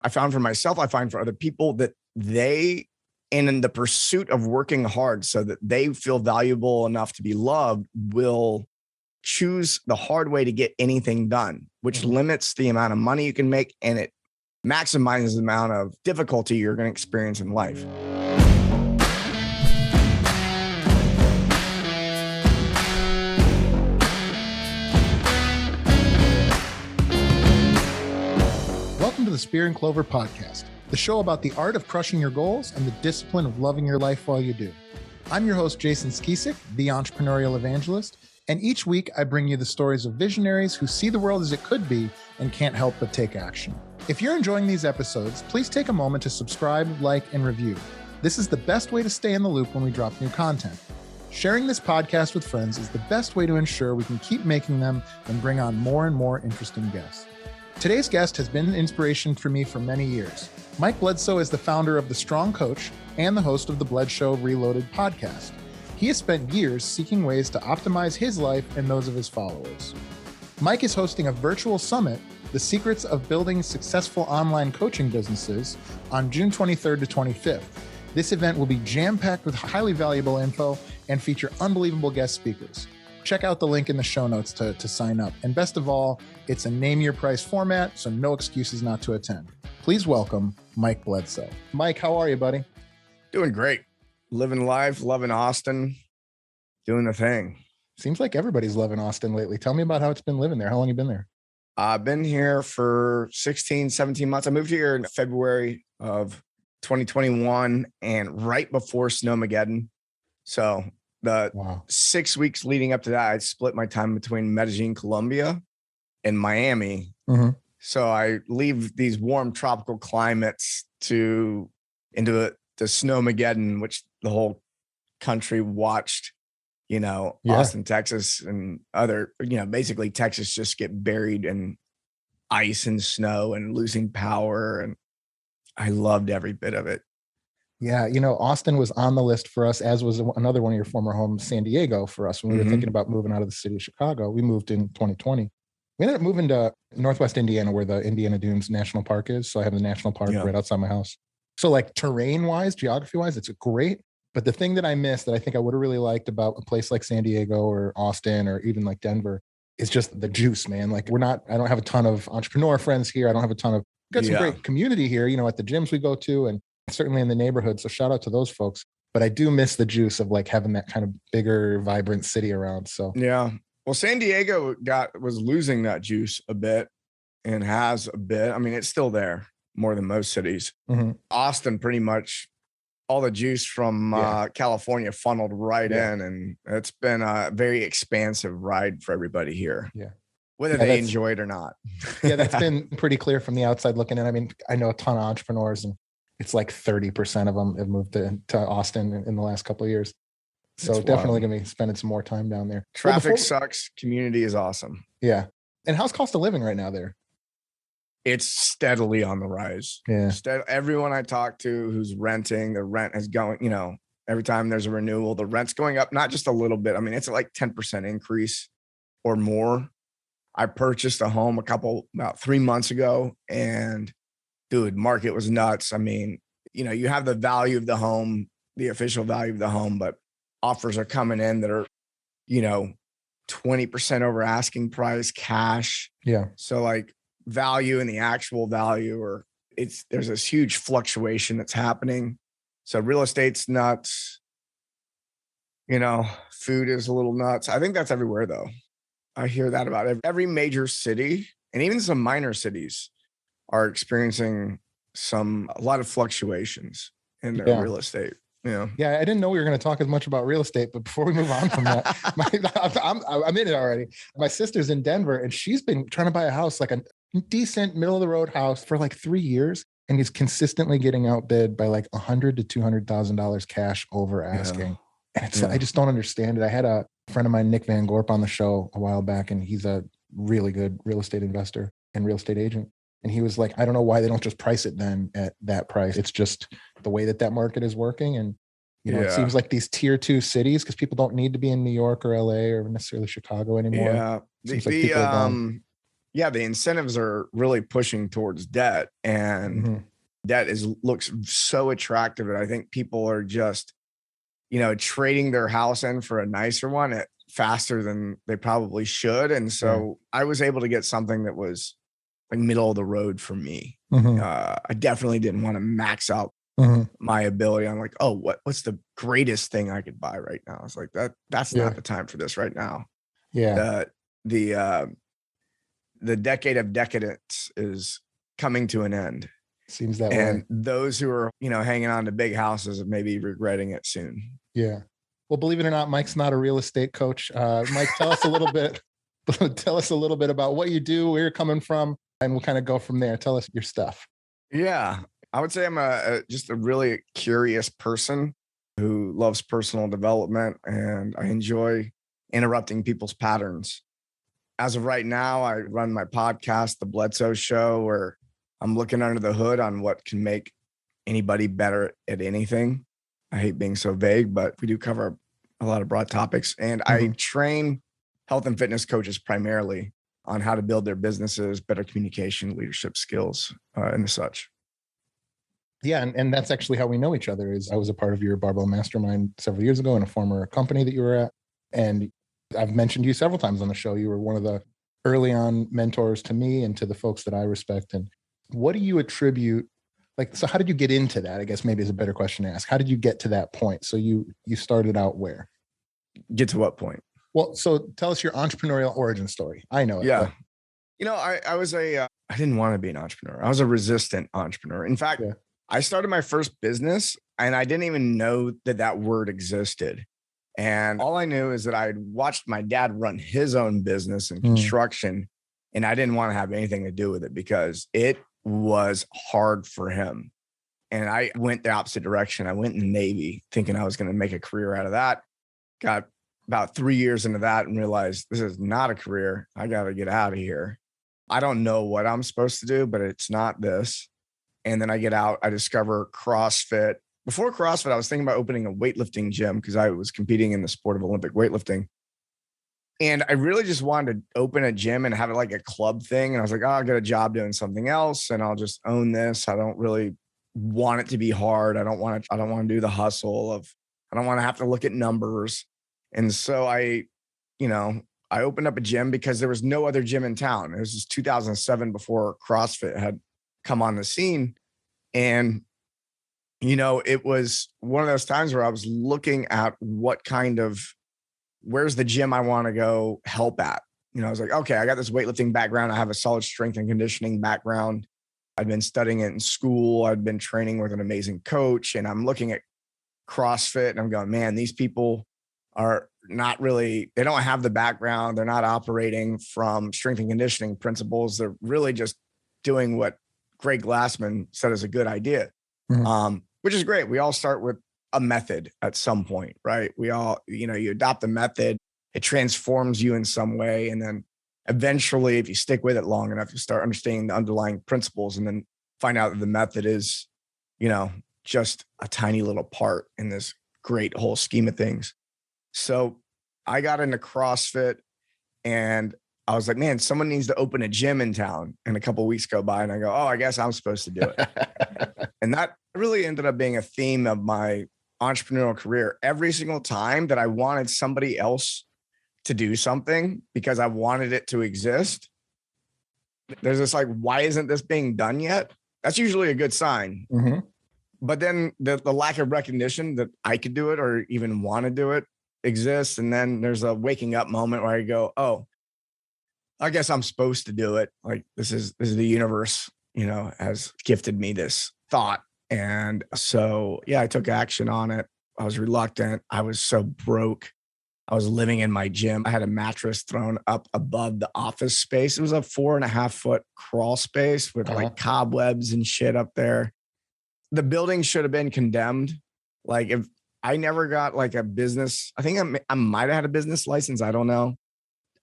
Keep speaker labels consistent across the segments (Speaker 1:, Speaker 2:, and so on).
Speaker 1: I found for myself, I find for other people that they, and in the pursuit of working hard so that they feel valuable enough to be loved, will choose the hard way to get anything done, which limits the amount of money you can make, and it maximizes the amount of difficulty you're going to experience in life.
Speaker 2: Welcome to the Spear and Clover Podcast, the show about the art of crushing your goals and the discipline of loving your life while you do. I'm your host, Jason Skisic, the Entrepreneurial Evangelist, and each week I bring you the stories of visionaries who see the world as it could be and can't help but take action. If you're enjoying these episodes, please take a moment to subscribe, like, and review. This is the best way to stay in the loop when we drop new content. Sharing this podcast with friends is the best way to ensure we can keep making them and bring on more and more interesting guests. Today's guest has been an inspiration for me for many years. Mike Bledsoe is the founder of The Strong Coach and the host of the Bledsoe Show Reloaded Podcast. He has spent years seeking ways to optimize his life and those of his followers. Mike is hosting a virtual summit, The Secrets of Building Successful Online Coaching Businesses, on June 23rd to 25th. This event will be jam-packed with highly valuable info and feature unbelievable guest speakers. Check out the link in the show notes to sign up. And best of all, it's a name your price format, so no excuses not to attend. Please welcome Mike Bledsoe. Mike, how are you, buddy?
Speaker 1: Doing great. Living life, loving Austin, doing the thing.
Speaker 2: Seems like everybody's loving Austin lately. Tell me about how it's been living there. How long have you been there?
Speaker 1: I've been here for 16, 17 months. I moved here in February of 2021 and right before Snowmageddon. So the 6 weeks leading up to that, I split my time between Medellin, Colombia and Miami. So I leave these warm tropical climates into the Snowmageddon, which the whole country watched, Austin, Texas, and other, basically Texas just get buried in ice and snow and losing power. And I loved every bit of it.
Speaker 2: Yeah. Austin was on the list for us, as was another one of your former homes, San Diego, for us when we were thinking about moving out of the city of Chicago. We moved in 2020. We ended up moving to Northwest Indiana, where the Indiana Dunes National Park is. So I have the national park right outside my house. So like terrain wise, geography wise, it's great. But the thing that I missed that I think I would have really liked about a place like San Diego or Austin or even like Denver is just the juice, man. Like I don't have a ton of entrepreneur friends here. I don't have a ton of, got some great community here, at the gyms we go to and certainly in the neighborhood. So shout out to those folks. But I do miss the juice of like having that kind of bigger, vibrant city around. So
Speaker 1: yeah. Well, San Diego was losing that juice a bit and has a bit. I mean, it's still there more than most cities. Austin, pretty much all the juice from California funneled right in, and it's been a very expansive ride for everybody here. Yeah. Whether they enjoy it or not.
Speaker 2: That's been pretty clear from the outside looking in. I mean, I know a ton of entrepreneurs, and it's like 30% of them have moved to Austin in the last couple of years. So it's definitely going to be spending some more time down there.
Speaker 1: Traffic sucks. Community is awesome.
Speaker 2: Yeah. And how's cost of living right now there?
Speaker 1: It's steadily on the rise.
Speaker 2: Yeah.
Speaker 1: Everyone I talk to who's renting, the rent is going, every time there's a renewal, the rent's going up, not just a little bit. I mean, it's like 10% increase or more. I purchased a home about 3 months ago, and dude, market was nuts. I mean, you have the value of the home, the official value of the home, but offers are coming in that are, 20% over asking price cash.
Speaker 2: Yeah.
Speaker 1: So like value and the actual value, there's this huge fluctuation that's happening. So real estate's nuts. Food is a little nuts. I think that's everywhere though. I hear that about every major city, and even some minor cities are experiencing a lot of fluctuations in their real estate. Yeah,
Speaker 2: I didn't know we were going to talk as much about real estate, but before we move on from that, I'm in it already. My sister's in Denver, and she's been trying to buy a house, like a decent middle of the road house, for like 3 years, and he's consistently getting outbid by like $100,000 to $200,000 cash over asking. And it's I just don't understand it. I had a friend of mine, Nick Van Gorp, on the show a while back, and he's a really good real estate investor and real estate agent. And he was like, I don't know why they don't just price it then at that price. It's just the way that market is working. And, it seems like these tier 2 cities, because people don't need to be in New York or LA or necessarily Chicago anymore.
Speaker 1: Yeah. yeah, the incentives are really pushing towards debt, and debt looks so attractive. And I think people are just, trading their house in for a nicer one faster than they probably should. And so I was able to get something that was like middle of the road for me. I definitely didn't want to max out my ability. I'm like, oh, what's the greatest thing I could buy right now? It's like that's not the time for this right now.
Speaker 2: Yeah.
Speaker 1: The decade of decadence is coming to an end.
Speaker 2: Seems that way.
Speaker 1: And those who are, hanging on to big houses may be regretting it soon.
Speaker 2: Yeah. Well, believe it or not, Mike's not a real estate coach. Mike, tell us a little bit. Tell us a little bit about what you do, where you're coming from, and we'll kind of go from there. Tell us your stuff.
Speaker 1: Yeah, I would say I'm just a really curious person who loves personal development, and I enjoy interrupting people's patterns. As of right now, I run my podcast, The Bledsoe Show, where I'm looking under the hood on what can make anybody better at anything. I hate being so vague, but we do cover a lot of broad topics. And I train health and fitness coaches primarily on how to build their businesses, better communication, leadership skills, and such.
Speaker 2: Yeah. And that's actually how we know each other. Is I was a part of your barbell mastermind several years ago in a former company that you were at. And I've mentioned you several times on the show. You were one of the early on mentors to me and to the folks that I respect. And what do you attribute? So how did you get into that? I guess maybe is a better question to ask. How did you get to that point? So you started out where?
Speaker 1: Get to what point?
Speaker 2: Well, so tell us your entrepreneurial origin story. I know it.
Speaker 1: Yeah. I was I didn't want to be an entrepreneur. I was a resistant entrepreneur. In fact, I started my first business and I didn't even know that word existed. And all I knew is that I'd watched my dad run his own business in construction, and I didn't want to have anything to do with it because it was hard for him. And I went the opposite direction. I went in the Navy thinking I was going to make a career out of that. Got about 3 years into that and realized this is not a career. I got to get out of here. I don't know what I'm supposed to do, but it's not this. And then I get out, I discover CrossFit. Before CrossFit, I was thinking about opening a weightlifting gym because I was competing in the sport of Olympic weightlifting. And I really just wanted to open a gym and have it like a club thing. And I was like, I'll get a job doing something else and I'll just own this. I don't really want it to be hard. I don't want to do the hustle I don't want to have to look at numbers. And so I opened up a gym because there was no other gym in town. It was just 2007 before CrossFit had come on the scene. And, it was one of those times where I was looking at where's the gym I want to go help at? I was like, okay, I got this weightlifting background. I have a solid strength and conditioning background. I'd been studying it in school. I'd been training with an amazing coach, and I'm looking at CrossFit and I'm going, man, these people are not really, they don't have the background. They're not operating from strength and conditioning principles. They're really just doing what Greg Glassman said is a good idea, which is great. We all start with a method at some point, right? We all, you adopt a method, it transforms you in some way. And then eventually, if you stick with it long enough, you start understanding the underlying principles and then find out that the method is, just a tiny little part in this great whole scheme of things. So I got into CrossFit and I was like, man, someone needs to open a gym in town. And a couple of weeks go by and I go, oh, I guess I'm supposed to do it. And that really ended up being a theme of my entrepreneurial career. Every single time that I wanted somebody else to do something because I wanted it to exist, there's this like, why isn't this being done yet? That's usually a good sign. But then the lack of recognition that I could do it or even want to do it exists. And then there's a waking up moment where I go, oh, I guess I'm supposed to do it. Like this is the universe, has gifted me this thought. And so, yeah, I took action on it. I was reluctant. I was so broke. I was living in my gym. I had a mattress thrown up above the office space. It was a 4.5 foot crawl space with like cobwebs and shit up there. The building should have been condemned. Like if I never got like a business, I think I might've had a business license. I don't know.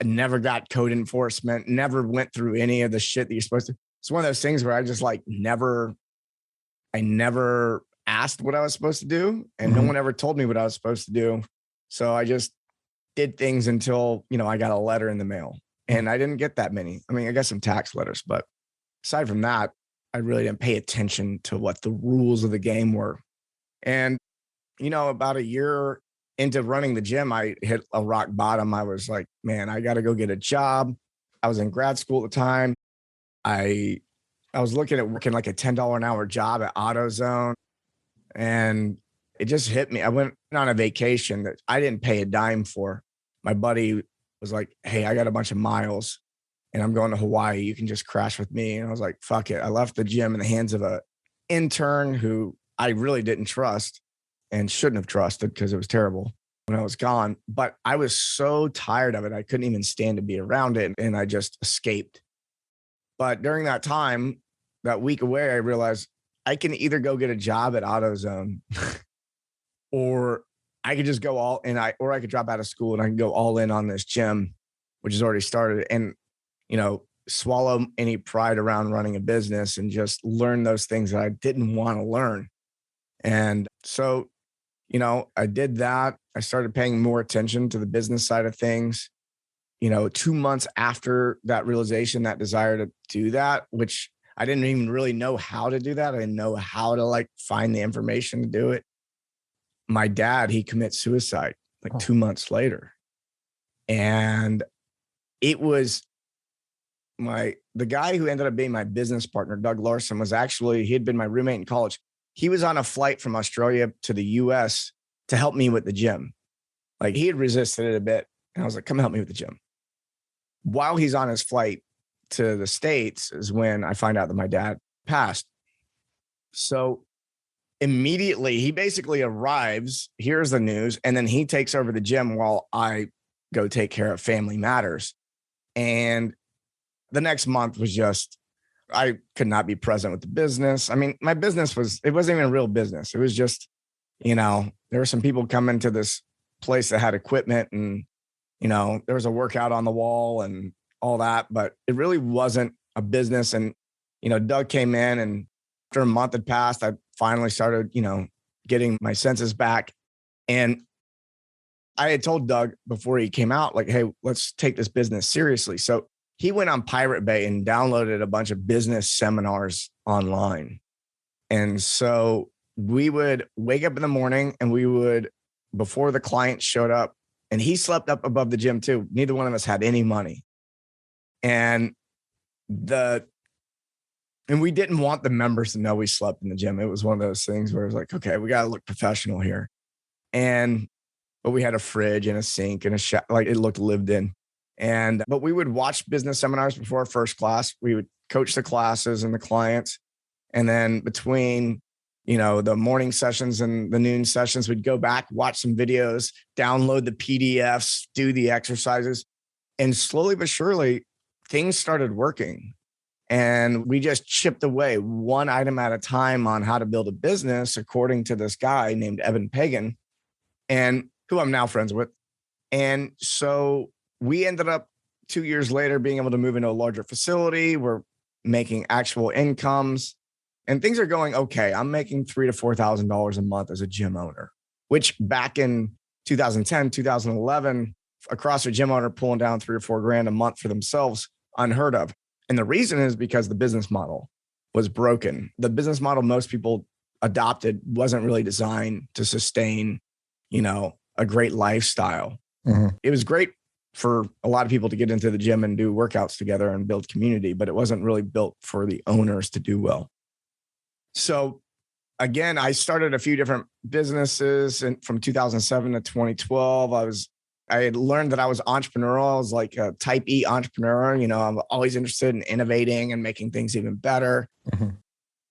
Speaker 1: I never got code enforcement, never went through any of the shit that you're supposed to. It's one of those things where I just like I never asked what I was supposed to do. And no one ever told me what I was supposed to do. So I just did things until, I got a letter in the mail. And I didn't get that many. I mean, I got some tax letters, but aside from that, I really didn't pay attention to what the rules of the game were. And, about a year into running the gym, I hit a rock bottom. I was like, man, I got to go get a job. I was in grad school at the time. I was looking at working like a $10 an hour job at AutoZone. And it just hit me. I went on a vacation that I didn't pay a dime for. My buddy was like, hey, I got a bunch of miles and I'm going to Hawaii. You can just crash with me. And I was like, fuck it. I left the gym in the hands of an intern who I really didn't trust and shouldn't have trusted because it was terrible when I was gone. But I was so tired of it. I couldn't even stand to be around it. And I just escaped. But during that time, that week away, I realized I can either go get a job at AutoZone or I could just go all in, or I could drop out of school and I can go all in on this gym, which has already started, and, swallow any pride around running a business and just learn those things that I didn't want to learn. And so, I did that. I started paying more attention to the business side of things. 2 months after that realization, that desire to do that, which I didn't even really know how to do that. I didn't know how to find the information to do it. My dad, he commits suicide 2 months later. And it was the guy who ended up being my business partner, Doug Larson, he had been my roommate in college. He was on a flight from Australia to the US to help me with the gym. He had resisted it a bit. And I was like, come help me with the gym. While he's on his flight to the States is when I find out that my dad passed. So immediately he basically arrives, hears the news, and then he takes over the gym while I go take care of family matters. And the next month was just, I could not be present with the business. I mean, my business it wasn't even a real business. It was just, there were some people coming to this place that had equipment and, there was a workout on the wall and all that, but it really wasn't a business. And, Doug came in, and after a month had passed, I finally started, getting my senses back. And I had told Doug before he came out, hey, let's take this business seriously. So he went on Pirate Bay and downloaded a bunch of business seminars online. And so we would wake up in the morning and before the client showed up, and he slept up above the gym too. Neither one of us had any money. And we didn't want the members to know we slept in the gym. It was one of those things where it was like, okay, we got to look professional here. But we had a fridge and a sink and it looked lived in. But we would watch business seminars before first class. We would coach the classes and the clients. And then between, the morning sessions and the noon sessions, we'd go back, watch some videos, download the PDFs, do the exercises. And slowly but surely, things started working. And we just chipped away one item at a time on how to build a business, according to this guy named Evan Pagan, and who I'm now friends with. And so we ended up 2 years later being able to move into a larger facility. We're making actual incomes and things are going okay. I'm making $3,000 to $4,000 a month as a gym owner, which back in 2010, 2011, a CrossFit gym owner pulling down $3,000 or $4,000 a month for themselves, unheard of. And the reason is because the business model was broken. The business model most people adopted wasn't really designed to sustain, a great lifestyle. Mm-hmm. It was great for a lot of people to get into the gym and do workouts together and build community, but it wasn't really built for the owners to do well. So again, I started a few different businesses, and from 2007 to 2012, I had learned that I was entrepreneurial. I was like a type E entrepreneur. I'm always interested in innovating and making things even better. Mm-hmm.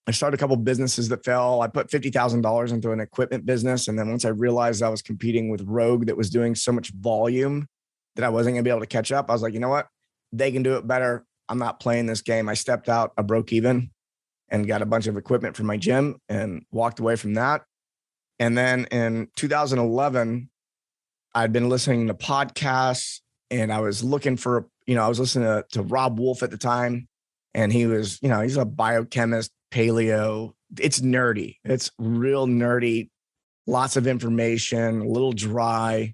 Speaker 1: I started a couple of businesses that fell. I put $50,000 into an equipment business. And then once I realized I was competing with Rogue that was doing so much volume that I wasn't going to be able to catch up, I was like, you know what? They can do it better. I'm not playing this game. I stepped out, I broke even and got a bunch of equipment for my gym and walked away from that. And then in 2011, I'd been listening to podcasts and I was looking for, I was listening to Rob Wolf at the time. And he was, he's a biochemist, paleo. It's nerdy. It's real nerdy. Lots of information, a little dry.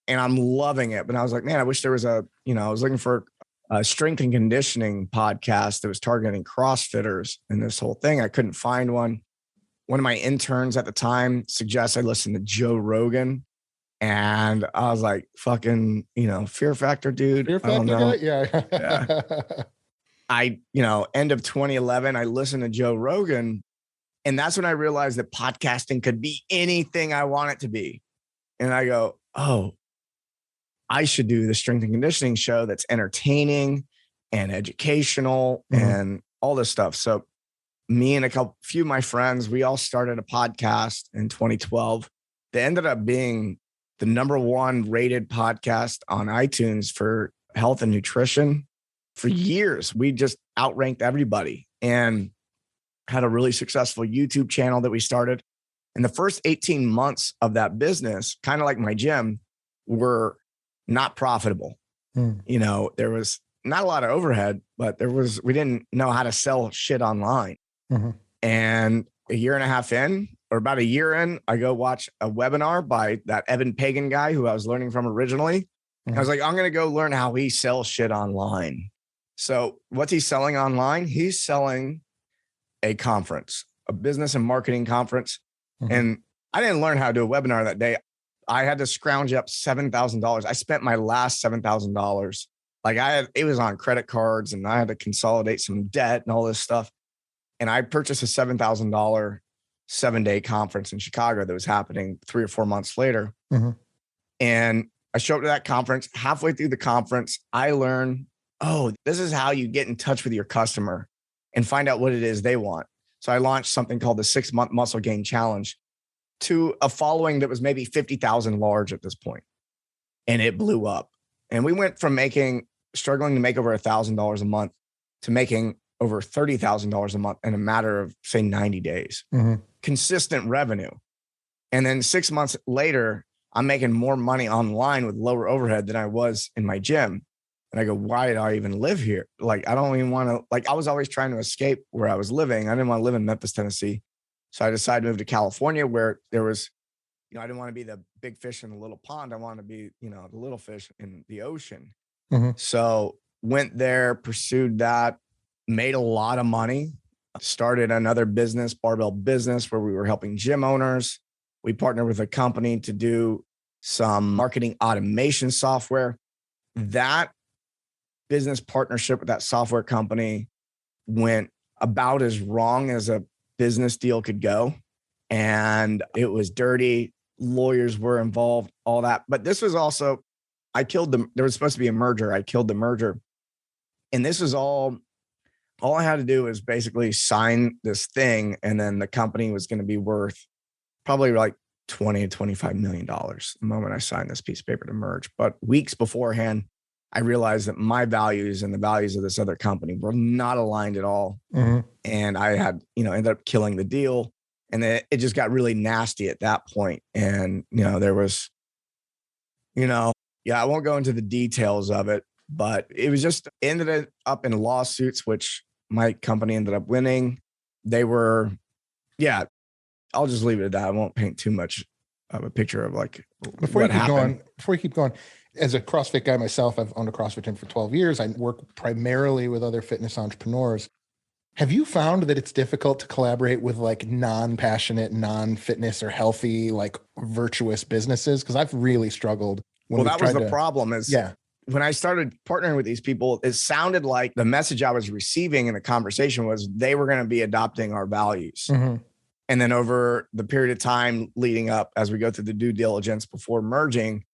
Speaker 1: And I'm loving it. But I was like, man, I wish there was I was looking for a strength and conditioning podcast that was targeting CrossFitters and this whole thing. I couldn't find one. One of my interns at the time suggested I listen to Joe Rogan. And I was like, fucking, Fear Factor, dude.
Speaker 2: Fear Factor guy? Yeah.
Speaker 1: End of 2011, I listened to Joe Rogan. And that's when I realized that podcasting could be anything I want it to be. And I go, oh, I should do the strength and conditioning show that's entertaining and educational and all this stuff. So me and a few of my friends, we all started a podcast in 2012. They ended up being the #1 rated podcast on iTunes for health and nutrition for years. We just outranked everybody and had a really successful YouTube channel that we started. And the first 18 months of that business, kind of like my gym, were not profitable. There was not a lot of overhead, but we didn't know how to sell shit online. And a year and a half in, or about a year in, I go watch a webinar by that Evan Pagan guy who I was learning from originally. I was like, I'm going to go learn how he sells shit online. So what's he selling online? He's selling a conference, a business and marketing conference. And I didn't learn how to do a webinar that day. I had to scrounge up $7,000. I spent my last $7,000. It was on credit cards and I had to consolidate some debt and all this stuff. And I purchased a $7,000 7-day conference in Chicago that was happening 3 or 4 months later. And I showed up to that conference. Halfway through the conference, I learned, oh, this is how you get in touch with your customer and find out what it is they want. So I launched something called the 6-month muscle gain challenge to a following that was maybe 50,000 large at this point. And it blew up. And we went from struggling to make over $1,000 a month to making over $30,000 a month in a matter of, say, 90 days. Consistent revenue. And then 6 months later, I'm making more money online with lower overhead than I was in my gym. And I go, why did I even live here? I don't even want to, I was always trying to escape where I was living. I didn't want to live in Memphis, Tennessee. So I decided to move to California where there was, I didn't want to be the big fish in the little pond. I wanted to be, the little fish in the ocean. So went there, pursued that, made a lot of money, started another business, barbell business, where we were helping gym owners. We partnered with a company to do some marketing automation software. That business partnership with that software company went about as wrong as a business deal could go. And it was dirty. Lawyers were involved, all that. But this was also, there was supposed to be a merger. I killed the merger. And this was all I had to do was basically sign this thing. And then the company was going to be worth probably like $20 to $25 million the moment I signed this piece of paper to merge. But weeks beforehand, I realized that my values and the values of this other company were not aligned at all. And I had, ended up killing the deal. And then it just got really nasty at that point. And, there was, I won't go into the details of it, but it was just ended up in lawsuits, which my company ended up winning. They were, I'll just leave it at that. I won't paint too much of a picture of
Speaker 2: before you keep going, as a CrossFit guy myself, I've owned a CrossFit gym for 12 years. I work primarily with other fitness entrepreneurs. Have you found that it's difficult to collaborate with non-passionate, non-fitness or healthy, virtuous businesses? Because I've really struggled.
Speaker 1: That was the problem when I started partnering with these people, it sounded like the message I was receiving in the conversation was they were going to be adopting our values. And then over the period of time leading up, as we go through the due diligence before merging,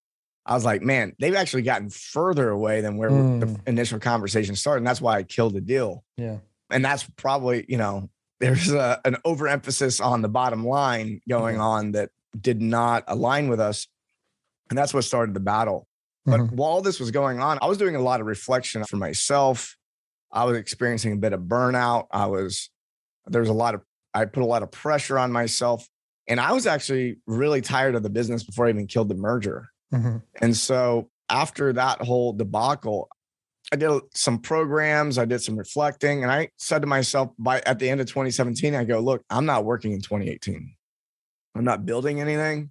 Speaker 1: I was like, man, they've actually gotten further away than where the initial conversation started. And that's why I killed the deal.
Speaker 2: Yeah.
Speaker 1: And that's probably, there's an overemphasis on the bottom line going on that did not align with us. And that's what started the battle. But while this was going on, I was doing a lot of reflection for myself. I was experiencing a bit of burnout. I put a lot of pressure on myself. And I was actually really tired of the business before I even killed the merger. And so after that whole debacle, I did some programs, I did some reflecting, and I said to myself at the end of 2017, I go, look, I'm not working in 2018. I'm not building anything.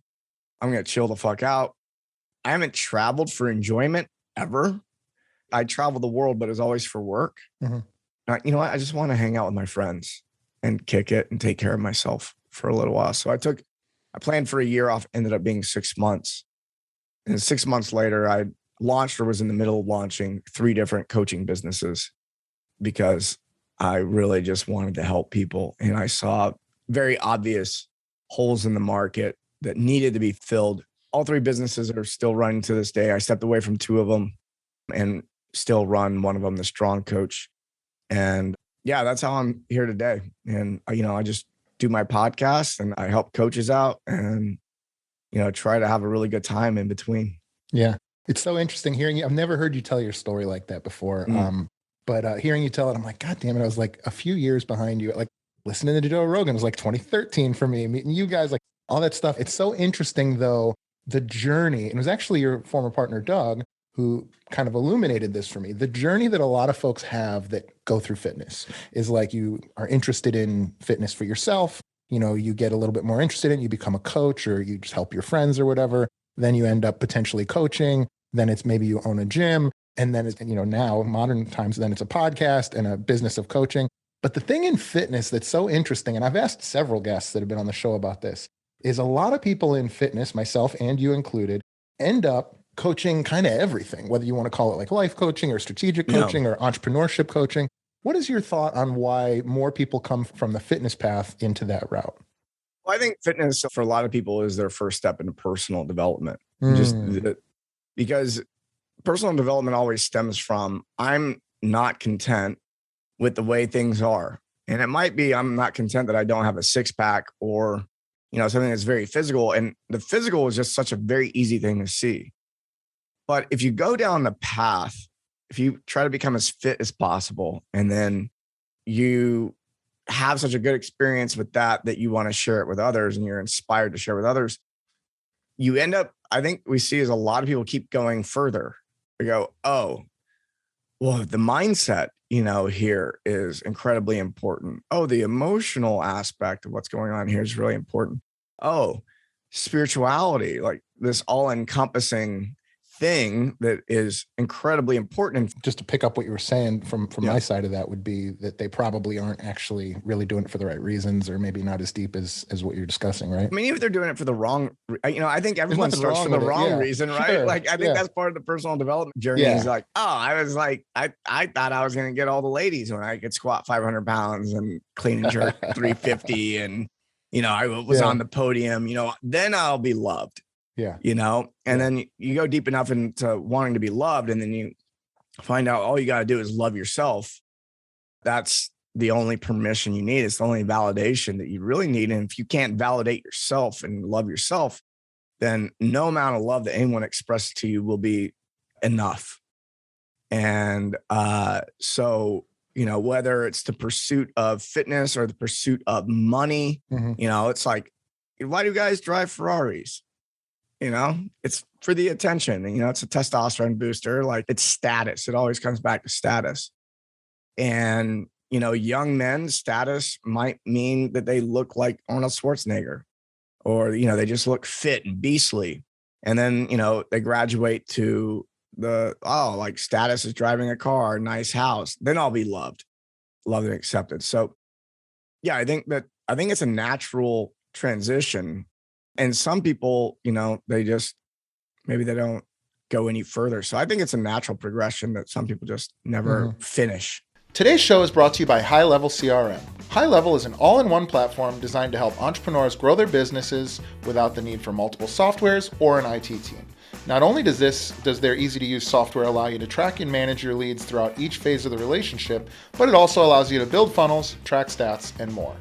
Speaker 1: I'm going to chill the fuck out. I haven't traveled for enjoyment ever. I traveled the world, but it was always for work. You know what? I just want to hang out with my friends and kick it and take care of myself for a little while. So I planned for a year off, ended up being 6 months. And 6 months later, I launched or was in the middle of launching 3 different coaching businesses because I really just wanted to help people. And I saw very obvious holes in the market that needed to be filled. All 3 businesses are still running to this day. I stepped away from 2 of them and still run one of them, the Strong Coach. And yeah, that's how I'm here today. And, I just do my podcast and I help coaches out and, try to have a really good time in between.
Speaker 2: Yeah. It's so interesting hearing you. I've never heard you tell your story like that before. But hearing you tell it, I'm like, God damn it. I was like a few years behind you. Like listening to Joe Rogan was like 2013 for me, meeting you guys, like all that stuff. It's so interesting though, the journey. And it was actually your former partner, Doug, who kind of illuminated this for me. The journey that a lot of folks have that go through fitness is like you are interested in fitness for yourself. You get a little bit more interested in it, you become a coach or you just help your friends or whatever. Then you end up potentially coaching. Then it's maybe you own a gym. And then, now modern times, then it's a podcast and a business of coaching. But the thing in fitness that's so interesting, and I've asked several guests that have been on the show about this, is a lot of people in fitness, myself and you included, end up coaching kind of everything, whether you want to call it like life coaching or strategic coaching or entrepreneurship coaching. What is your thought on why more people come from the fitness path into that route?
Speaker 1: Well, I think fitness for a lot of people is their first step into personal development. Because personal development always stems from, I'm not content with the way things are. And it might be, I'm not content that I don't have a 6-pack or, something that's very physical. And the physical is just such a very easy thing to see. But if you go down the path, if you try to become as fit as possible, and then you have such a good experience with that you want to share it with others and you're inspired to share with others, you end up, I think we see is a lot of people keep going further. They go, oh, well, the mindset, here is incredibly important. Oh, the emotional aspect of what's going on here is really important. Oh, spirituality, like this all-encompassing thing that is incredibly important.
Speaker 2: Just to pick up what you were saying from my side of that would be that they probably aren't actually really doing it for the right reasons, or maybe not as deep as what you're discussing, right?
Speaker 1: I mean, even if they're doing it for the wrong, I think everyone starts for the wrong reason, right? Sure. Like, I think that's part of the personal development journey. Is like, I thought I was going to get all the ladies when I could squat 500 pounds and clean and jerk 350. And, I was on the podium, then I'll be loved.
Speaker 2: Yeah.
Speaker 1: And then you go deep enough into wanting to be loved, and then you find out all you got to do is love yourself. That's the only permission you need. It's the only validation that you really need. And if you can't validate yourself and love yourself, then no amount of love that anyone expresses to you will be enough. And so, whether it's the pursuit of fitness or the pursuit of money, it's like, why do guys drive Ferraris? It's for the attention. And, it's a testosterone booster. Like, it's status. It always comes back to status. And, young men's status might mean that they look like Arnold Schwarzenegger, or, they just look fit and beastly. And then, they graduate to like status is driving a car, nice house. Then I'll be loved and accepted. So yeah, I think it's a natural transition. And some people, they just, maybe they don't go any further. So I think it's a natural progression that some people just never finish.
Speaker 2: Today's show is brought to you by High Level CRM. High Level is an all-in-one platform designed to help entrepreneurs grow their businesses without the need for multiple softwares or an IT team. Not only does their easy-to-use software allow you to track and manage your leads throughout each phase of the relationship, but it also allows you to build funnels, track stats, and more.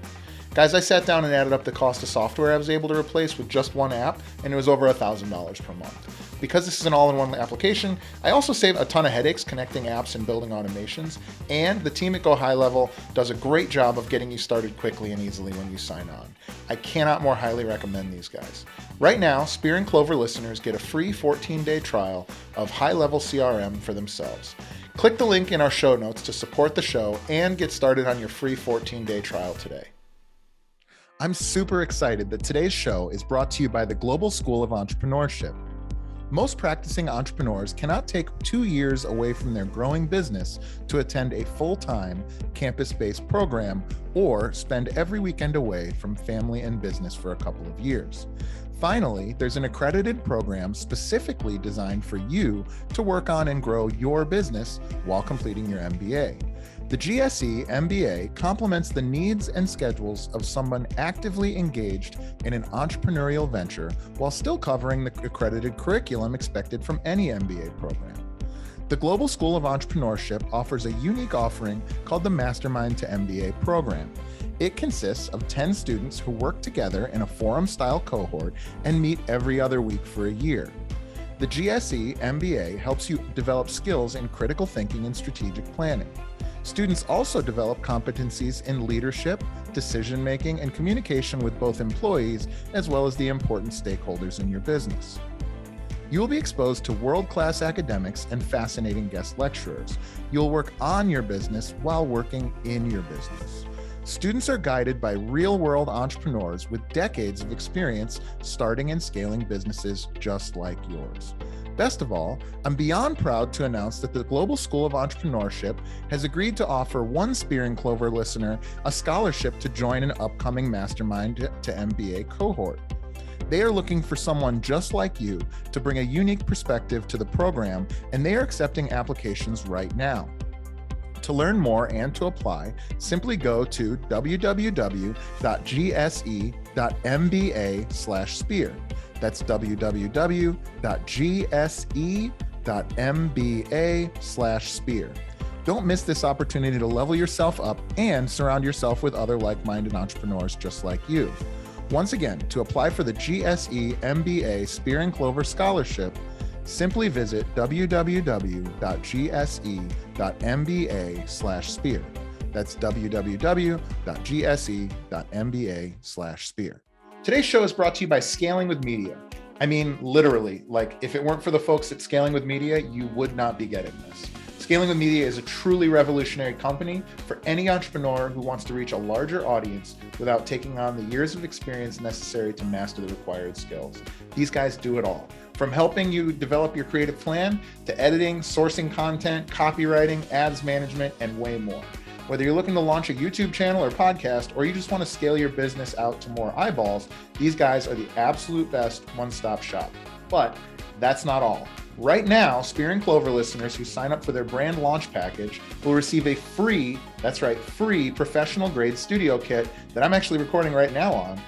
Speaker 2: Guys, I sat down and added up the cost of software I was able to replace with just one app, and it was over $1,000 per month. Because this is an all-in-one application, I also save a ton of headaches connecting apps and building automations, and the team at Go High Level does a great job of getting you started quickly and easily when you sign on. I cannot more highly recommend these guys. Right now, Spear and Clover listeners get a free 14-day trial of High Level CRM for themselves. Click the link in our show notes to support the show and get started on your free 14-day trial today. I'm super excited that today's show is brought to you by the Global School of Entrepreneurship. Most practicing entrepreneurs cannot take 2 years away from their growing business to attend a full-time campus-based program or spend every weekend away from family and business for a couple of years. Finally, there's an accredited program specifically designed for you to work on and grow your business while completing your MBA. The GSE MBA complements the needs and schedules of someone actively engaged in an entrepreneurial venture while still covering the accredited curriculum expected from any MBA program. The Global School of Entrepreneurship offers a unique offering called the Mastermind to MBA program. It consists of 10 students who work together in a forum-style cohort and meet every other week for a year. The GSE MBA helps you develop skills in critical thinking and strategic planning. Students also develop competencies in leadership, decision-making, and communication with both employees as well as the important stakeholders in your business. You will be exposed to world-class academics and fascinating guest lecturers. You'll work on your business while working in your business. Students are guided by real-world entrepreneurs with decades of experience starting and scaling businesses just like yours. Best of all, I'm beyond proud to announce that the Global School of Entrepreneurship has agreed to offer one Spear and Clover listener a scholarship to join an upcoming Mastermind to MBA cohort. They are looking for someone just like you to bring a unique perspective to the program, and they are accepting applications right now. To learn more and to apply, simply go to www.gse.mba/spear. That's www.gse.mba/spear. Don't miss this opportunity to level yourself up and surround yourself with other like-minded entrepreneurs just like you. Once again, to apply for the GSE MBA Spear and Clover Scholarship, simply visit www.gse.mba/spear. That's www.gse.mba/spear. Today's show is brought to you by Scaling with Media. I mean, literally, like if it weren't for the folks at Scaling with Media, you would not be getting this. Scaling with Media is a truly revolutionary company for any entrepreneur who wants to reach a larger audience without taking on the years of experience necessary to master the required skills. These guys do it all. From helping you develop your creative plan to editing, sourcing content, copywriting, ads management, and way more. Whether you're looking to launch a YouTube channel or podcast, or you just want to scale your business out to more eyeballs, these guys are the absolute best one-stop shop. But that's not all. Right now, Spear and Clover listeners who sign up for their brand launch package will receive a free professional grade studio kit that I'm actually recording right now on.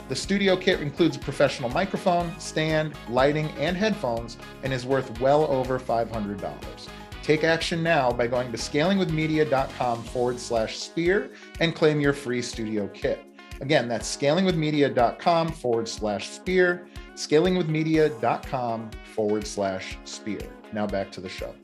Speaker 2: The studio kit includes a professional microphone, stand, lighting, and headphones, and is worth well over $500. Take action now by going to scalingwithmedia.com/spear and claim your free studio kit. Again, that's scalingwithmedia.com/spear, scalingwithmedia.com/spear. Now back to the show.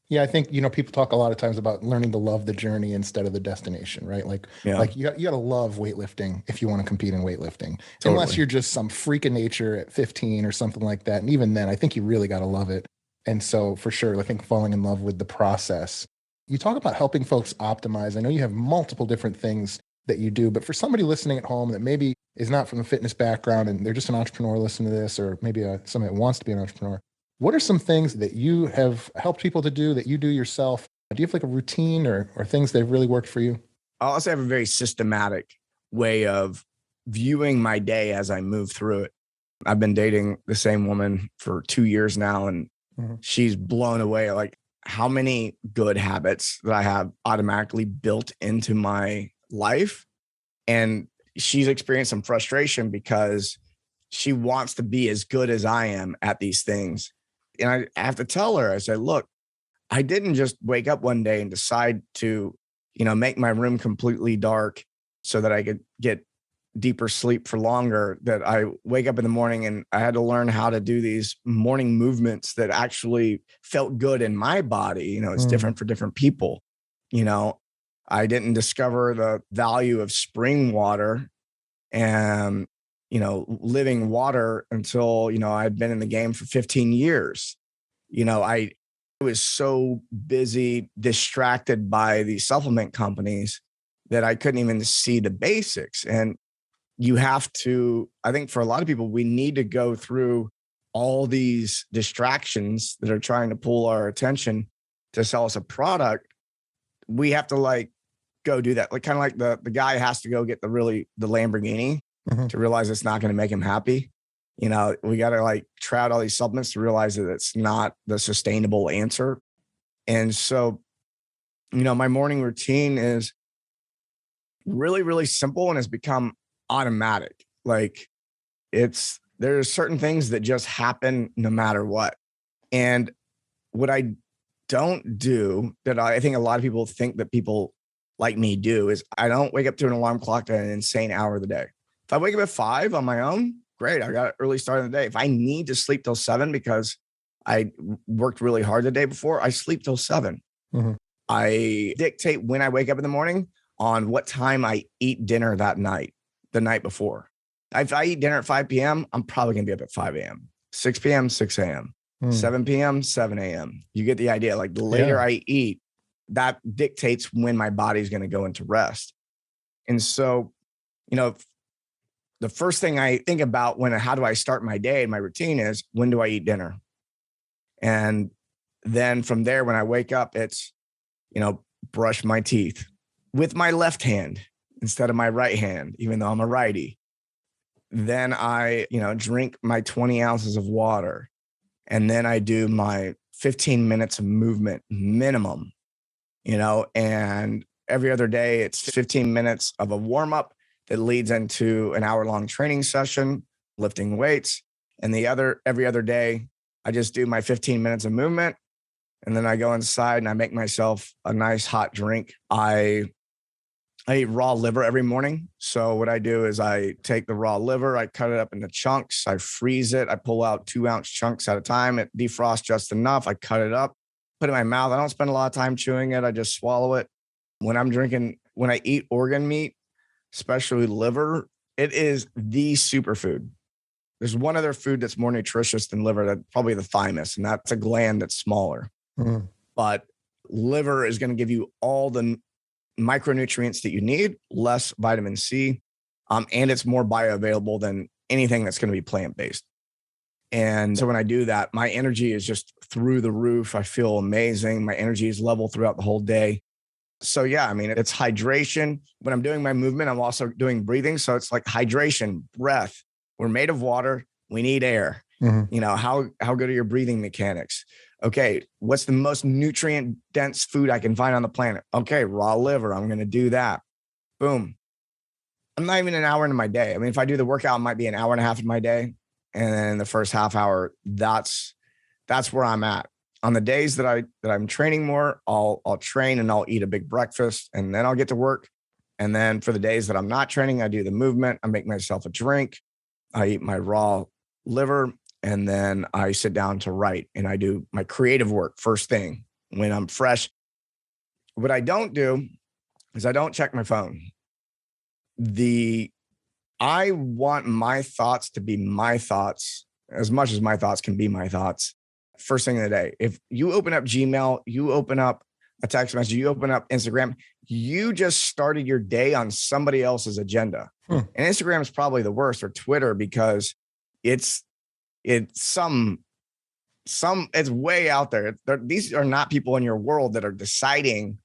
Speaker 2: Yeah, I think, people talk a lot of times about learning to love the journey instead of the destination, right? Like you got to love weightlifting if you want to compete in weightlifting, totally. Unless you're just some freak of nature at 15 or something like that. And even then, I think you really got to love it. And so for sure, I think falling in love with the process. You talk about helping folks optimize. I know you have multiple different things that you do, but for somebody listening at home that maybe is not from a fitness background and they're just an entrepreneur listening to this, or maybe somebody that wants to be an entrepreneur, what are some things that you have helped people to do that you do yourself? Do you have like a routine or things that have really worked for you?
Speaker 1: I also have a very systematic way of viewing my day as I move through it. I've been dating the same woman for 2 years now, and she's blown away like how many good habits that I have automatically built into my life. And she's experienced some frustration because she wants to be as good as I am at these things. And I have to tell her, I say, look, I didn't just wake up one day and decide to, make my room completely dark so that I could get deeper sleep for longer, that I wake up in the morning and I had to learn how to do these morning movements that actually felt good in my body. It's different for different people. I didn't discover the value of spring water and, living water until, I'd been in the game for 15 years. I was so busy, distracted by these supplement companies that I couldn't even see the basics. And you have to, I think for a lot of people, we need to go through all these distractions that are trying to pull our attention to sell us a product, we have to like go do that. Like kind of like the guy has to go get the Lamborghini to realize it's not going to make him happy. You know, we got to like try out all these supplements to realize that it's not the sustainable answer. And so, you know, my morning routine is really, really simple and has become automatic. Like there's certain things that just happen no matter what. And what I don't do that I think a lot of people think that people like me do is I don't wake up to an alarm clock at an insane hour of the day. If I wake up at 5 on my own, great. I got an early start of the day. If I need to sleep till 7 because I worked really hard the day before, I sleep till 7. I dictate when I wake up in the morning on what time I eat dinner that night, the night before. If I eat dinner at 5 p.m., I'm probably going to be up at 5 a.m., 6 p.m., 6 a.m., 7 p.m., 7 a.m. You get the idea. Like the later I eat, that dictates when my body's going to go into rest. And so, you know, the first thing I think about how do I start my day and my routine is when do I eat dinner? And then from there, when I wake up, it's, you know, brush my teeth with my left hand instead of my right hand, even though I'm a righty. Then I, you know, drink my 20 ounces of water. And then I do my 15 minutes of movement minimum, you know, and every other day it's 15 minutes of a warm up that leads into an hour-long training session, lifting weights. And every other day, I just do my 15 minutes of movement. And then I go inside and I make myself a nice hot drink. I eat raw liver every morning. So what I do is I take the raw liver, I cut it up into chunks, I freeze it. I pull out 2-ounce chunks at a time. It defrosts just enough. I cut it up, put it in my mouth. I don't spend a lot of time chewing it. I just swallow it. When I eat organ meat, especially liver, it is the superfood. There's one other food that's more nutritious than liver, that's probably the thymus, and that's a gland that's smaller. But liver is going to give you all the micronutrients that you need, less vitamin C, and it's more bioavailable than anything that's going to be plant-based. And so when I do that, my energy is just through the roof. I feel amazing. My energy is level throughout the whole day. So yeah, I mean, it's hydration. When I'm doing my movement, I'm also doing breathing. So it's like hydration, breath. We're made of water. We need air. You know, how good are your breathing mechanics? Okay, what's the most nutrient dense food I can find on the planet? Okay, raw liver. I'm going to do that. Boom. I'm not even an hour into my day. I mean, if I do the workout, it might be an hour and a half of my day. And then the first half hour, that's where I'm at. On the days that I'm training more, I'll train and I'll eat a big breakfast and then I'll get to work. And then for the days that I'm not training, I do the movement. I make myself a drink. I eat my raw liver. And then I sit down to write and I do my creative work first thing when I'm fresh. What I don't do is I don't check my phone. I want my thoughts to be my thoughts as much as my thoughts can be my thoughts first thing of the day. If you open up Gmail, you open up a text message, you open up Instagram, you just started your day on somebody else's agenda. And Instagram is probably the worst, or Twitter, because it's way out there. These are not people in your world that are deciding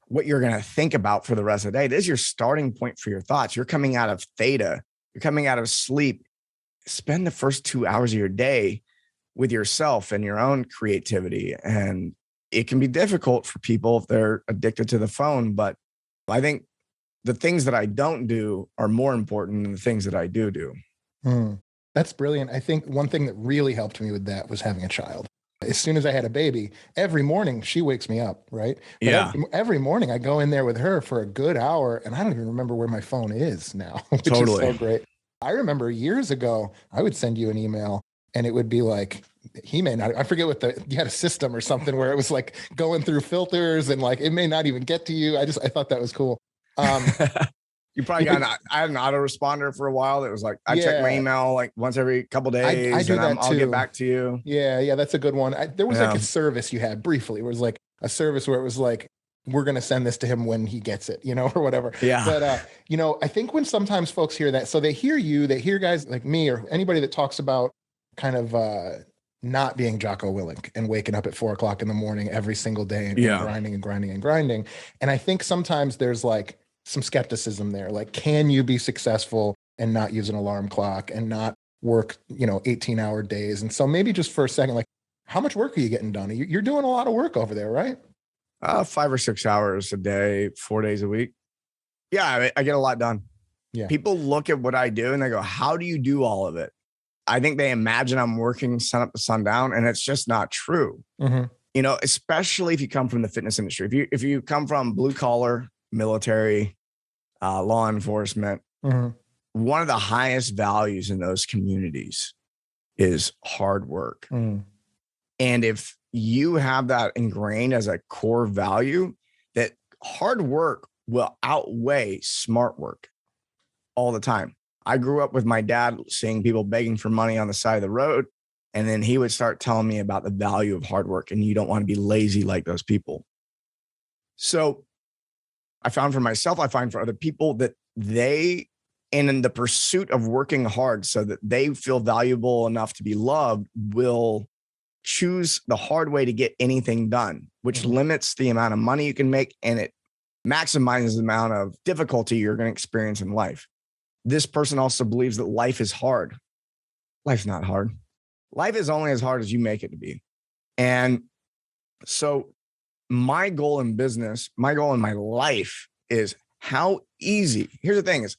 Speaker 1: what you're going to think about for the rest of the day. This is your starting point for your thoughts. You're coming out of theta. You're coming out of sleep. Spend the first 2 hours of your day with yourself and your own creativity. And it can be difficult for people if they're addicted to the phone. But I think the things that I don't do are more important than the things that I do.
Speaker 2: That's brilliant. I think one thing that really helped me with that was having a child. As soon as I had a baby, every morning she wakes me up, right? But
Speaker 1: yeah.
Speaker 2: Every morning I go in there with her for a good hour, and I don't even remember where my phone is now, which is so great. I remember years ago, I would send you an email and it would be like, he may not, I forget you had a system or something where it was like going through filters and like, it may not even get to you. I thought that was cool.
Speaker 1: You probably I had an autoresponder for a while that was like, I check my email like once every couple days.
Speaker 2: I do that too.
Speaker 1: I'll get back to you.
Speaker 2: Yeah, that's a good one. There was like a service you had briefly. It was like a service where it was like, we're going to send this to him when he gets it, or whatever.
Speaker 1: Yeah.
Speaker 2: But, I think when sometimes folks hear that, so they hear you, they hear guys like me or anybody that talks about kind of not being Jocko Willink and waking up at 4:00 in the morning every single day and grinding and grinding and grinding. And I think sometimes there's like some skepticism there. Like, can you be successful and not use an alarm clock and not work, 18-hour days? And so maybe just for a second, like, how much work are you getting done? You're doing a lot of work over there, right?
Speaker 1: 5 or 6 hours a day, 4 days a week. Yeah, I get a lot done.
Speaker 2: Yeah.
Speaker 1: People look at what I do and they go, how do you do all of it? I think they imagine I'm working sun up to sundown, and it's just not true. Mm-hmm. Especially if you come from the fitness industry. If you come from blue collar, military, law enforcement, mm-hmm. one of the highest values in those communities is hard work. Mm. And if you have that ingrained as a core value, that hard work will outweigh smart work all the time. I grew up with my dad seeing people begging for money on the side of the road. And then he would start telling me about the value of hard work, and you don't want to be lazy like those people. So I found for myself, I find for other people that they, and in the pursuit of working hard so that they feel valuable enough to be loved, will choose the hard way to get anything done, which mm-hmm. limits the amount of money you can make, and it maximizes the amount of difficulty you're going to experience in life. This person also believes that life is hard. Life's not hard. Life is only as hard as you make it to be. And so my goal in business, my goal in my life is how easy. Here's the thing is,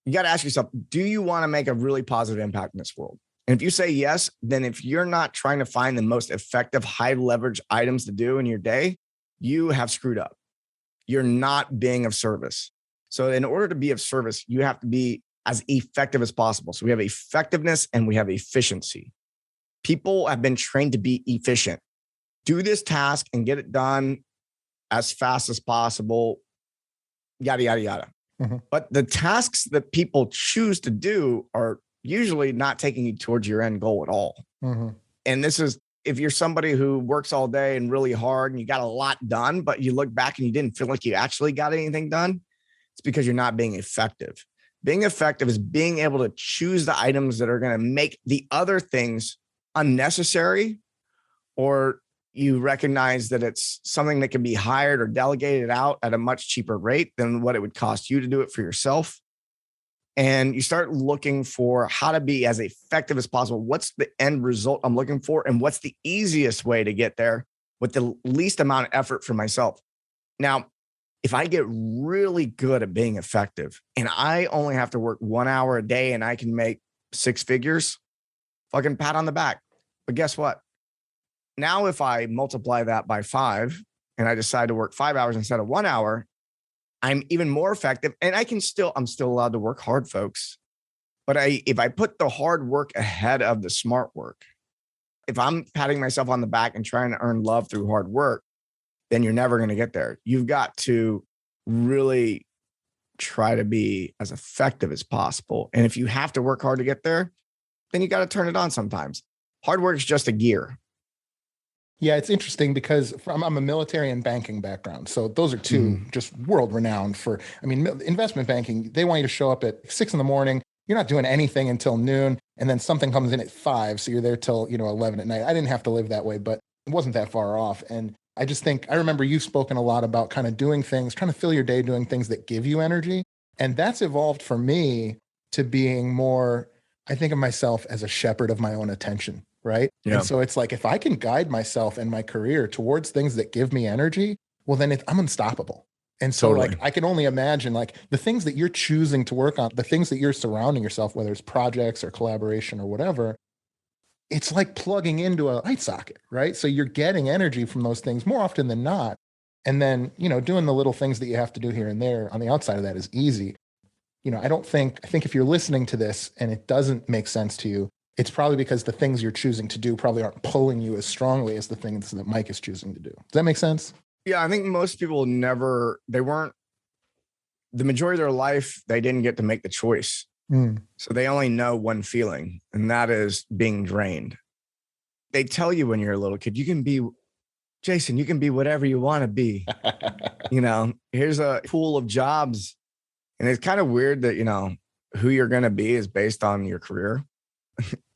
Speaker 1: you got to ask yourself, do you want to make a really positive impact in this world? And if you say yes, then if you're not trying to find the most effective, high leverage items to do in your day, you have screwed up. You're not being of service. So in order to be of service, you have to be as effective as possible. So we have effectiveness and we have efficiency. People have been trained to be efficient. Do this task and get it done as fast as possible, yada, yada, yada. Mm-hmm. But the tasks that people choose to do are usually not taking you towards your end goal at all. Mm-hmm. And this is, if you're somebody who works all day and really hard and you got a lot done, but you look back and you didn't feel like you actually got anything done, it's because you're not being effective. Being effective is being able to choose the items that are going to make the other things unnecessary, or you recognize that it's something that can be hired or delegated out at a much cheaper rate than what it would cost you to do it for yourself. And you start looking for how to be as effective as possible. What's the end result I'm looking for? And what's the easiest way to get there with the least amount of effort for myself? Now, if I get really good at being effective and I only have to work 1 hour a day and I can make 6 figures, fucking pat on the back. But guess what? Now, if I multiply that by 5 and I decide to work 5 hours instead of 1 hour, I'm even more effective. And I'm still allowed to work hard, folks. But if I put the hard work ahead of the smart work, if I'm patting myself on the back and trying to earn love through hard work, then you're never going to get there. You've got to really try to be as effective as possible. And if you have to work hard to get there, then you got to turn it on sometimes. Hard work is just a gear.
Speaker 2: Yeah, it's interesting because I'm a military and banking background. So those are two just world renowned for, investment banking. They want you to show up at 6 a.m. You're not doing anything until noon. And then something comes in at 5. So you're there till, 11 at night. I didn't have to live that way, but it wasn't that far off. And I just think, I remember you've spoken a lot about kind of doing things, trying to fill your day doing things that give you energy. And that's evolved for me to being more, I think of myself as a shepherd of my own attention, right? Yeah. And so it's like, if I can guide myself and my career towards things that give me energy, well, then I'm unstoppable. And so totally. Like, I can only imagine like the things that you're choosing to work on, the things that you're surrounding yourself, whether it's projects or collaboration or whatever, it's like plugging into a light socket, right? So you're getting energy from those things more often than not. And then, doing the little things that you have to do here and there on the outside of that is easy. I think if you're listening to this and it doesn't make sense to you, it's probably because the things you're choosing to do probably aren't pulling you as strongly as the things that Mike is choosing to do. Does that make sense?
Speaker 1: Yeah, I think most people the majority of their life, they didn't get to make the choice. So they only know one feeling, and that is being drained. They tell you when you're a little kid, you can be whatever you want to be. Here's a pool of jobs. And it's kind of weird that, who you're going to be is based on your career.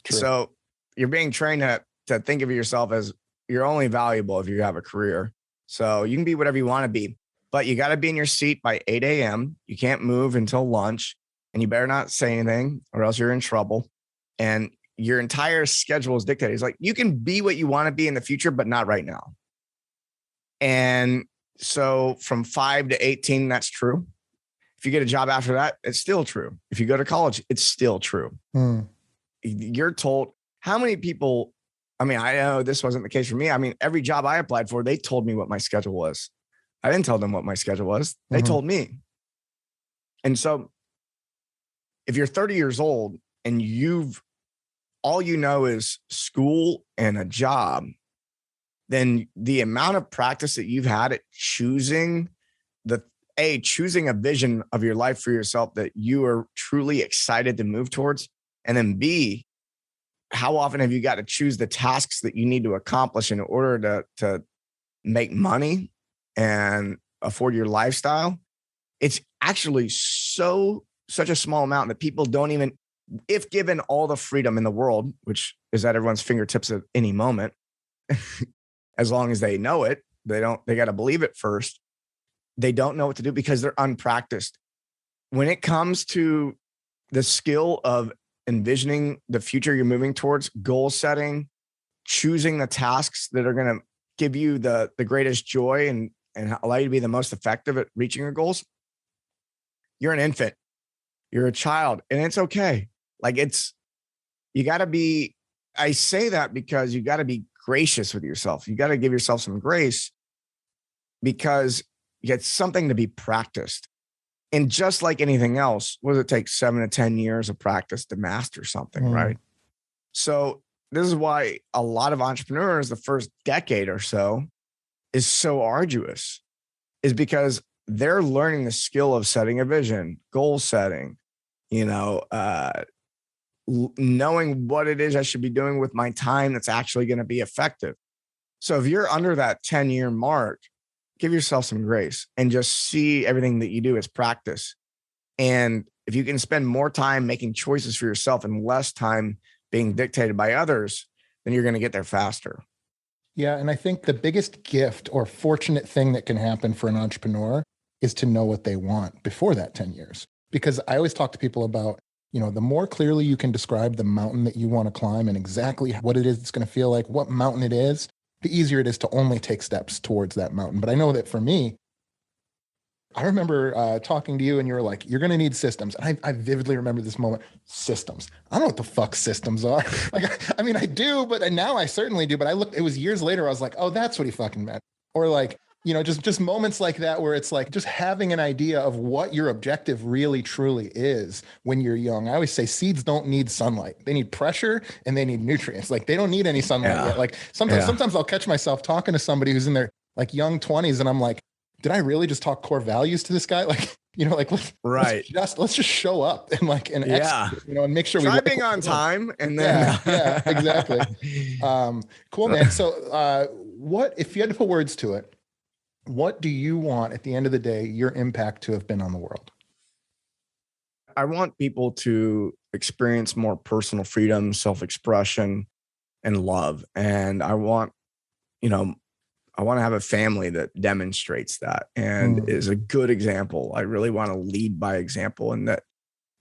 Speaker 2: True.
Speaker 1: So you're being trained to think of yourself as you're only valuable if you have a career. So you can be whatever you want to be, but you got to be in your seat by 8 a.m. You can't move until lunch, and you better not say anything or else you're in trouble. And your entire schedule is dictated. It's like you can be what you want to be in the future, but not right now. And so from 5 to 18, that's true. If you get a job after that, it's still true. If you go to college, it's still true. You're told how many people, I mean, I know this wasn't the case for me. I mean, every job I applied for, they told me what my schedule was. I didn't tell them what my schedule was. They told me. And so if you're 30 years old and all you know is school and a job, then the amount of practice that you've had at choosing a vision of your life for yourself that you are truly excited to move towards, and then B, how often have you got to choose the tasks that you need to accomplish in order to make money and afford your lifestyle? It's actually such a small amount that people don't even, if given all the freedom in the world, which is at everyone's fingertips at any moment, as long as they know it, they got to believe it first. They don't know what to do because they're unpracticed. When it comes to the skill of envisioning the future you're moving towards, goal setting, choosing the tasks that are going to give you the greatest joy and allow you to be the most effective at reaching your goals, you're an infant, you're a child, and it's okay. Like you got to be, I say that because you got to be gracious with yourself. You got to give yourself some grace because it's something to be practiced. And just like anything else, what does it take 7 to 10 years of practice to master something, right? So this is why a lot of entrepreneurs, the first decade or so is so arduous, is because they're learning the skill of setting a vision, goal setting, knowing what it is I should be doing with my time that's actually going to be effective. So if you're under that 10-year mark, give yourself some grace and just see everything that you do as practice. And if you can spend more time making choices for yourself and less time being dictated by others, then you're going to get there faster.
Speaker 2: Yeah. And I think the biggest gift or fortunate thing that can happen for an entrepreneur is to know what they want before that 10 years. Because I always talk to people about, the more clearly you can describe the mountain that you want to climb and exactly what it is it's going to feel like, what mountain it is, the easier it is to only take steps towards that mountain. But I know that for me, I remember talking to you and you were like, you're going to need systems. And I vividly remember this moment. Systems. I don't know what the fuck systems are. I mean, I do, but now I certainly do. But it was years later. I was like, oh, that's what he fucking meant. Or like, just moments like that where it's like just having an idea of what your objective really truly is when you're young. I always say seeds don't need sunlight. They need pressure and they need nutrients. Like they don't need any sunlight yet. Like sometimes I'll catch myself talking to somebody who's in their like young 20s and I'm like, did I really just talk core values to this guy? Like, let's just show up and execute, and make sure
Speaker 1: try being on time and then
Speaker 2: exactly. Cool, man. So what, if you had to put words to it, what do you want at the end of the day, your impact to have been on the world?
Speaker 1: I want people to experience more personal freedom, self-expression, and love. And I want to have a family that demonstrates that and is a good example. I really want to lead by example, and that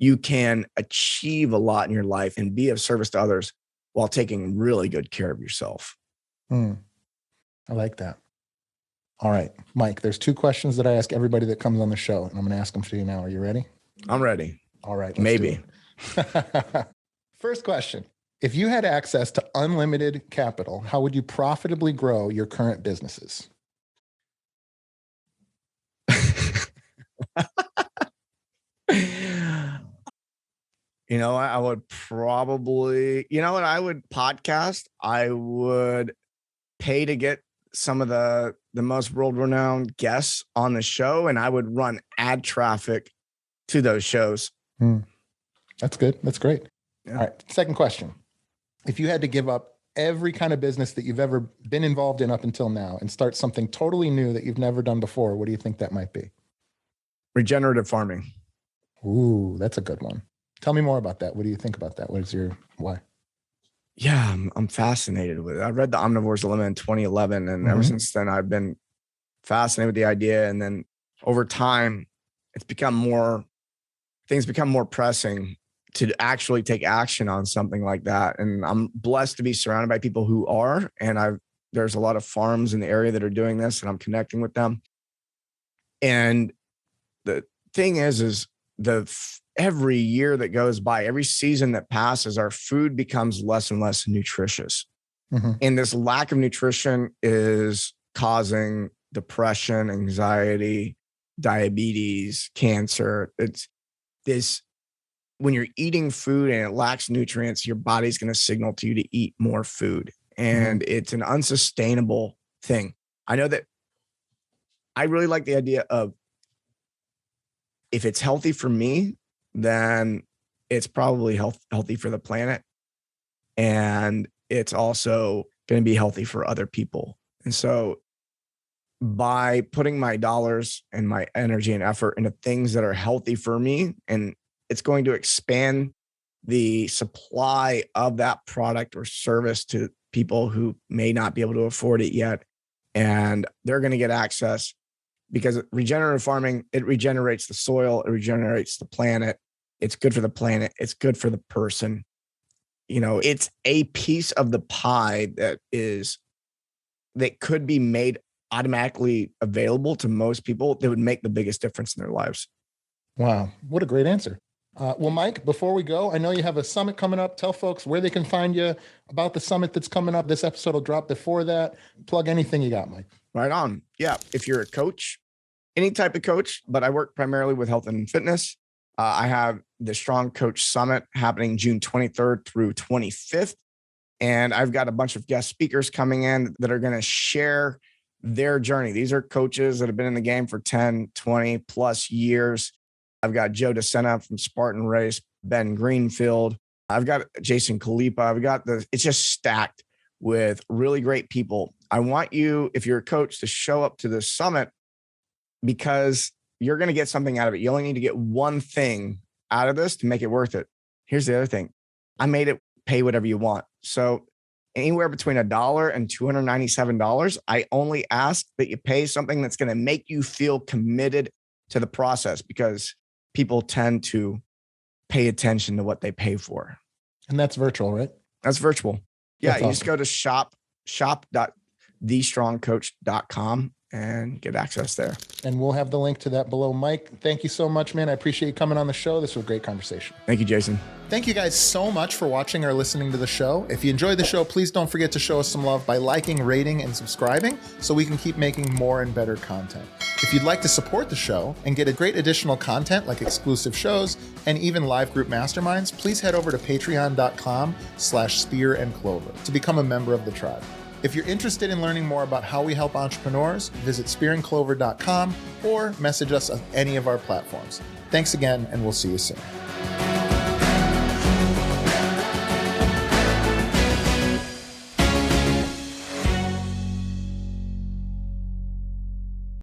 Speaker 1: you can achieve a lot in your life and be of service to others while taking really good care of yourself.
Speaker 2: I like that. All right, Mike, there's 2 questions that I ask everybody that comes on the show, and I'm going to ask them for you now. Are you ready?
Speaker 1: I'm ready.
Speaker 2: All right.
Speaker 1: Maybe.
Speaker 2: First question. If you had access to unlimited capital, how would you profitably grow your current businesses?
Speaker 1: I would probably, I would podcast. I would pay to get some of the most world-renowned guests on the show, and I would run ad traffic to those shows.
Speaker 2: That's good. That's great.
Speaker 1: Yeah.
Speaker 2: All right. Second question. If you had to give up every kind of business that you've ever been involved in up until now and start something totally new that you've never done before, what do you think that might be?
Speaker 1: Regenerative farming.
Speaker 2: Ooh, that's a good one. Tell me more about that. What do you think about that? What is your why?
Speaker 1: Yeah, I'm fascinated with it. I read The Omnivore's Dilemma in 2011, and ever since then, I've been fascinated with the idea. And then over time, things become more pressing to actually take action on something like that. And I'm blessed to be surrounded by people who are, and there's a lot of farms in the area that are doing this, and I'm connecting with them. And the thing is every year that goes by, every season that passes, our food becomes less and less nutritious. And this lack of nutrition is causing depression, anxiety, diabetes, cancer. It's this, when you're eating food and it lacks nutrients, your body's going to signal to you to eat more food. And it's an unsustainable thing. I know that I really like the idea of, if it's healthy for me, then it's probably healthy for the planet. And it's also going to be healthy for other people. And so by putting my dollars and my energy and effort into things that are healthy for me, and it's going to expand the supply of that product or service to people who may not be able to afford it yet. And they're going to get access, because regenerative farming, it regenerates the soil, it regenerates the planet. It's good for the planet. It's good for the person. It's a piece of the pie that could be made automatically available to most people that would make the biggest difference in their lives.
Speaker 2: Wow. What a great answer. Well, Mike, before we go, I know you have a summit coming up. Tell folks where they can find you, about the summit that's coming up. This episode will drop before that. Plug anything you got, Mike.
Speaker 1: Right on. Yeah. If you're a coach, any type of coach, but I work primarily with health and fitness. I have the Strong Coach Summit happening June 23rd through 25th. And I've got a bunch of guest speakers coming in that are going to share their journey. These are coaches that have been in the game for 10, 20 plus years. I've got Joe DeSena from Spartan Race, Ben Greenfield. I've got Jason Kalipa. It's just stacked with really great people. I want you, if you're a coach, to show up to the summit, because you're going to get something out of it. You only need to get one thing out of this to make it worth it. Here's the other thing. I made it pay whatever you want. So anywhere between $1 and $297, I only ask that you pay something that's going to make you feel committed to the process, because people tend to pay attention to what they pay for.
Speaker 2: And that's virtual, right?
Speaker 1: That's virtual. Yeah.
Speaker 2: That's
Speaker 1: you
Speaker 2: awesome.
Speaker 1: Just go to shop.thestrongcoach.com and get access there.
Speaker 2: And we'll have the link to that below. Mike, thank you so much, man. I appreciate you coming on the show. This was a great conversation.
Speaker 1: Thank you, Jason.
Speaker 2: Thank you guys so much for watching or listening to the show. If you enjoyed the show, please don't forget to show us some love by liking, rating, and subscribing so we can keep making more and better content. If you'd like to support the show and get a great additional content like exclusive shows and even live group masterminds, please head over to patreon.com/Spear and Clover to become a member of the tribe. If you're interested in learning more about how we help entrepreneurs, visit spearandclover.com or message us on any of our platforms. Thanks again, and we'll see you soon.